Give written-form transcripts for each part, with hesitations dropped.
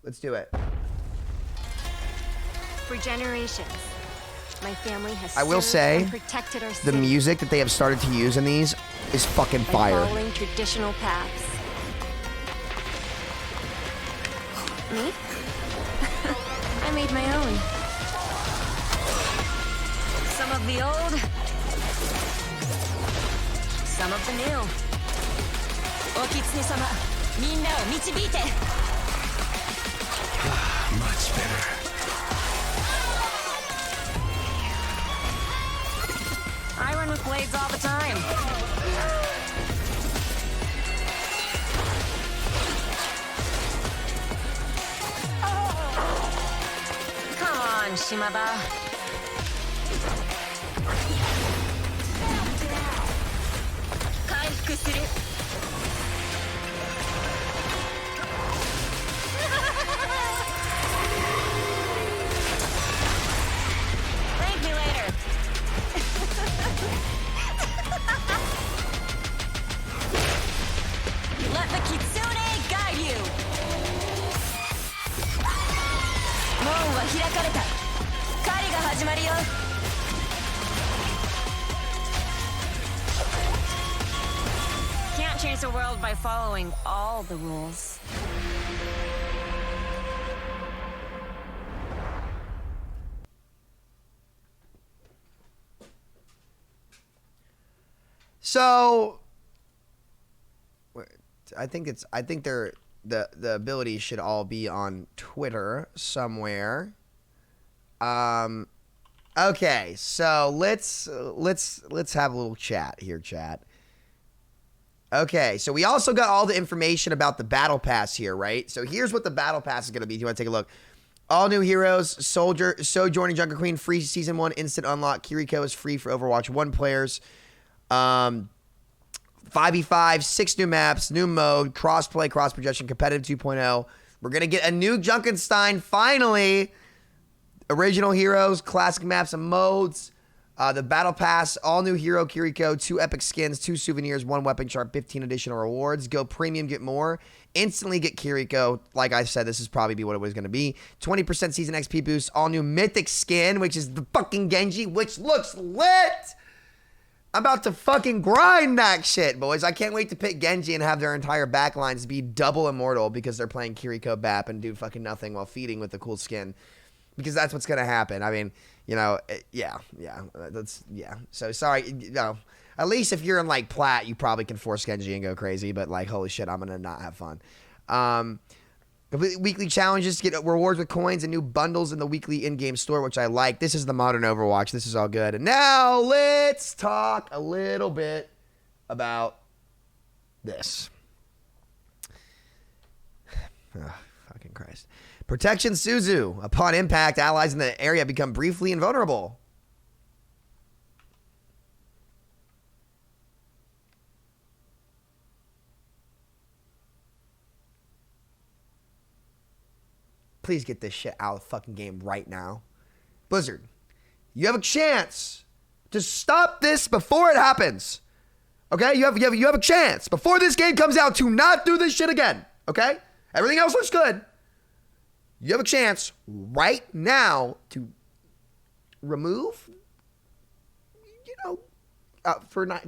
Let's do it. For generations, my family has I will say, protected our the music that they have started to use in these is fucking fire. Following traditional paths. Me? I made my own. Some of the old, some of the new. Okitsune-sama, minna o michibite. Much better. I run with blades all the time. Come on, Shimada. Kaifuku suru. Thank me later. Let the kitsune guide you. Mon wa hirakareta. Kari ga hajimaru yo. Can't change the world by following all the rules. So I think they're the abilities should all be on Twitter somewhere. Okay, so let's have a little chat here, chat. Okay, so we also got all the information about the battle pass here, right? So here's what the battle pass is going to be. Do you want to take a look? All new heroes, Sojourning Jungle Queen, free season 1 instant unlock. Kiriko is free for Overwatch 1 players. 5v5, 6 new maps, new mode, cross-play, cross-projection, competitive 2.0. We're going to get a new Junkenstein, finally. Original heroes, classic maps and modes. The battle pass, all new hero Kiriko, 2 epic skins, 2 souvenirs, 1 weapon chart, 15 additional rewards. Go premium, get more. Instantly get Kiriko. Like I said, this is probably be what it was going to be. 20% season XP boost, all new mythic skin, which is the fucking Genji, which looks lit. I'm about to fucking grind that shit, boys. I can't wait to pick Genji and have their entire backlines be double immortal because they're playing Kiriko BAP and do fucking nothing while feeding with the cool skin. Because that's what's going to happen. I mean, you know, yeah. So, sorry, you know, at least if you're in, like, Plat, you probably can force Genji and go crazy. But, like, holy shit, I'm going to not have fun. Weekly challenges to get rewards with coins and new bundles in the weekly in-game store, which I like. This is the modern Overwatch. This is all good. And now let's talk a little bit about this. Oh, fucking Christ. Protection Suzu. Upon impact, allies in the area become briefly invulnerable. Please get this shit out of the fucking game right now. Blizzard, you have a chance to stop this before it happens. Okay? You have a chance before this game comes out to not do this shit again. Okay? Everything else looks good. You have a chance right now to remove, you know,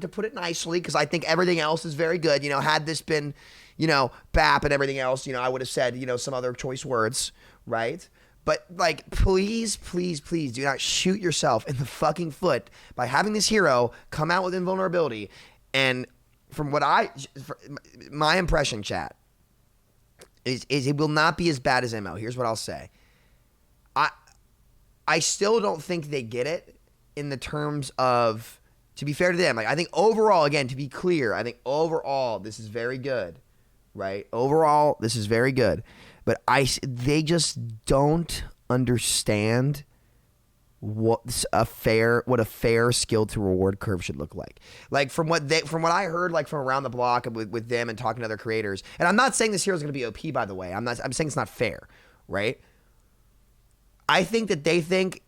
to put it nicely, because I think everything else is very good. You know, had this been, you know, BAP and everything else, you know, I would have said, you know, some other choice words, right? But, like, please, please, please do not shoot yourself in the fucking foot by having this hero come out with invulnerability. And from what my impression, chat, is it will not be as bad as MO. Here's what I'll say. I still don't think they get it in the terms of, to be fair to them, like, I think overall, again, to be clear, I think overall this is very good, right? Overall, this is very good. But they just don't understand what a fair skill to reward curve should look like. Like from what I heard, like from around the block with them and talking to other creators. And I'm not saying this hero is going to be OP, by the way. I'm saying it's not fair, right? I think that they think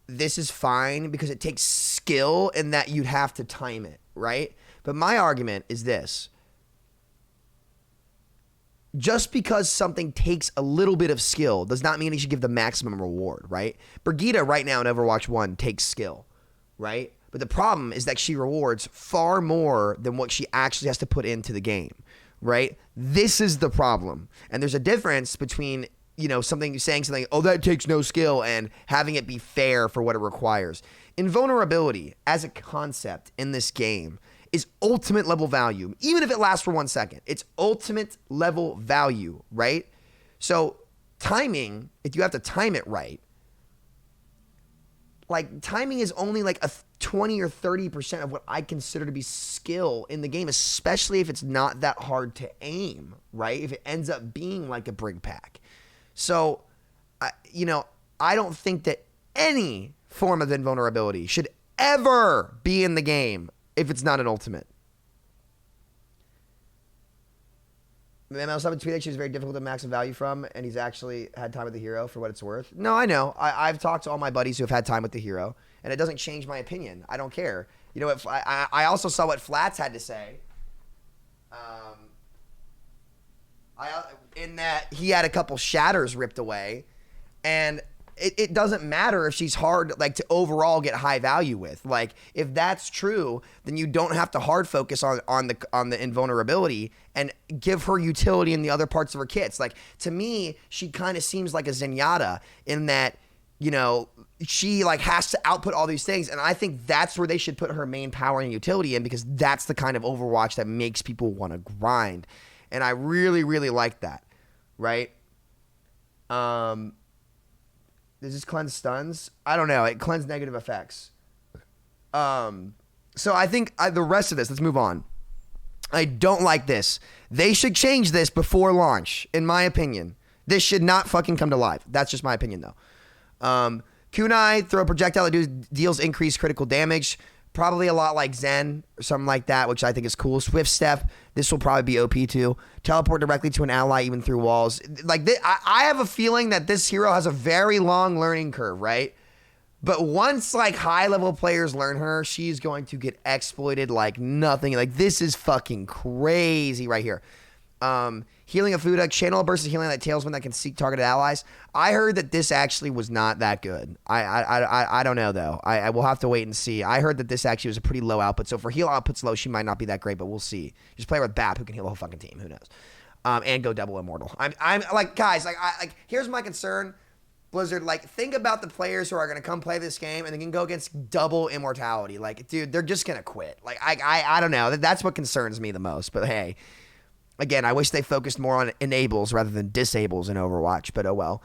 this is fine because it takes skill and that you'd have to time it, right? But my argument is this. just because something takes a little bit of skill does not mean you should give the maximum reward, right? Brigitte right now in Overwatch 1 takes skill, right? But the problem is that she rewards far more than what she actually has to put into the game, right? This is the problem. And there's a difference between, saying something, oh, that takes no skill, and having it be fair for what it requires. Invulnerability as a concept in this game is ultimate level value, even if it lasts for 1 second. It's ultimate level value, right? So timing, if you have to time it right, like timing is only like a 20 or 30% of what I consider to be skill in the game, especially if it's not that hard to aim, right? If it ends up being like a brig pack. So, I don't think that any form of invulnerability should ever be in the game if it's not an ultimate. ML7 tweeted she was very difficult to max the value from, and he's actually had time with the hero for what it's worth. No, I know. I've talked to all my buddies who have had time with the hero, and it doesn't change my opinion. I don't care. You know what? I also saw what Flats had to say. In that he had a couple shatters ripped away, and it doesn't matter if she's hard, like, to overall get high value with. Like, if that's true, then you don't have to hard focus on the invulnerability and give her utility in the other parts of her kits. Like, to me, she kind of seems like a Zenyatta in that, she like has to output all these things, and I think that's where they should put her main power and utility in, because that's the kind of Overwatch that makes people want to grind, and I really, really like that, right? Does this cleanse stuns? I don't know. It cleansed negative effects. So I think the rest of this, let's move on. I don't like this. They should change this before launch, in my opinion. This should not fucking come to life. That's just my opinion, though. Kunai, throw a projectile that deals increased critical damage. Probably a lot like Zen or something like that, which I think is cool. Swift Step, this will probably be OP too. Teleport directly to an ally even through walls. Like, I have a feeling that this hero has a very long learning curve, right? But once like high-level players learn her, she's going to get exploited like nothing. Like, this is fucking crazy right here. Healing of Fuda, channel a burst of healing that tailsman that can seek targeted allies. I heard that this actually was not that good. I don't know though. I will have to wait and see. I heard that this actually was a pretty low output. So for heal outputs low, she might not be that great, but we'll see. Just play her with BAP, who can heal the whole fucking team. Who knows? And go double immortal. I'm like, guys, like here's my concern. Blizzard, like, think about the players who are going to come play this game and they can go against double immortality. Like, dude, they're just going to quit. Like, I don't know. That's what concerns me the most. But hey. Again, I wish they focused more on enables rather than disables in Overwatch, but oh well.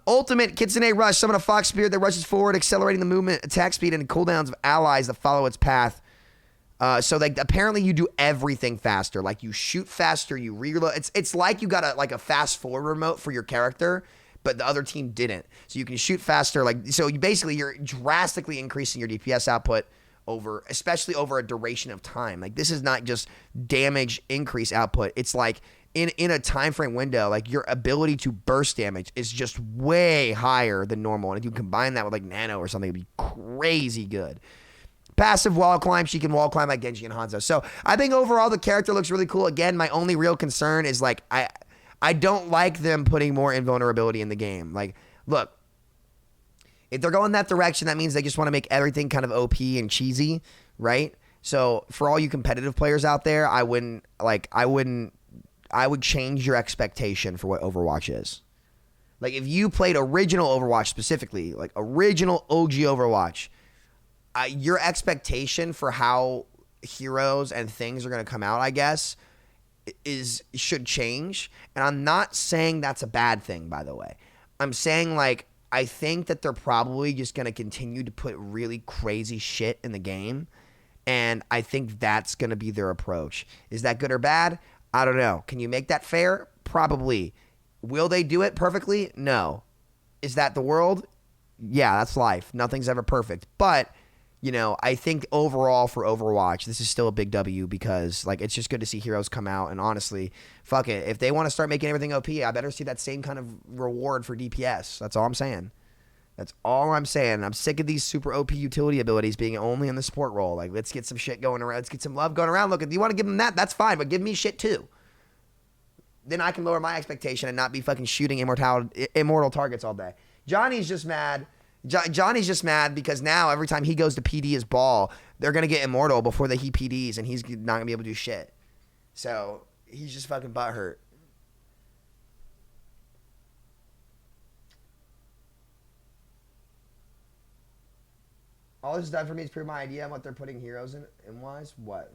Ultimate Kitsune Rush. Summon a Fox Spirit that rushes forward, accelerating the movement, attack speed, and cooldowns of allies that follow its path. So like apparently you do everything faster. Like you shoot faster, you reload. It's like you got a fast forward remote for your character, but the other team didn't. So you can shoot faster. You're drastically increasing your DPS output. Especially over a duration of time. Like, this is not just damage increase output. It's like in a time frame window, like your ability to burst damage is just way higher than normal. And if you combine that with like Nano or something, it'd be crazy good. Passive wall climb, she can wall climb like Genji and Hanzo. So I think overall the character looks really cool. Again, my only real concern is like I don't like them putting more invulnerability in the game. Like, look. If they're going that direction, that means they just want to make everything kind of OP and cheesy, right? So for all you competitive players out there, I would change your expectation for what Overwatch is. Like, if you played original Overwatch specifically, like original OG Overwatch, your expectation for how heroes and things are going to come out, I guess, should change. And I'm not saying that's a bad thing, by the way. I'm saying, like, I think that they're probably just going to continue to put really crazy shit in the game, and I think that's going to be their approach. Is that good or bad? I don't know. Can you make that fair? Probably. Will they do it perfectly? No. Is that the world? Yeah, that's life. Nothing's ever perfect. But, I think overall for Overwatch, this is still a big W because, like, it's just good to see heroes come out. And honestly, fuck it. If they want to start making everything OP, I better see that same kind of reward for DPS. That's all I'm saying. That's all I'm saying. I'm sick of these super OP utility abilities being only in the support role. Like, let's get some shit going around. Let's get some love going around. Look, if you want to give them that, that's fine. But give me shit too. then I can lower my expectation and not be fucking shooting immortal targets all day. Johnny's just mad. Johnny's just mad because now every time he goes to PD his ball, they're going to get immortal before he PDs, and he's not going to be able to do shit. So he's just fucking butthurt. All this is done for me is prove my idea on what they're putting heroes in wise. What?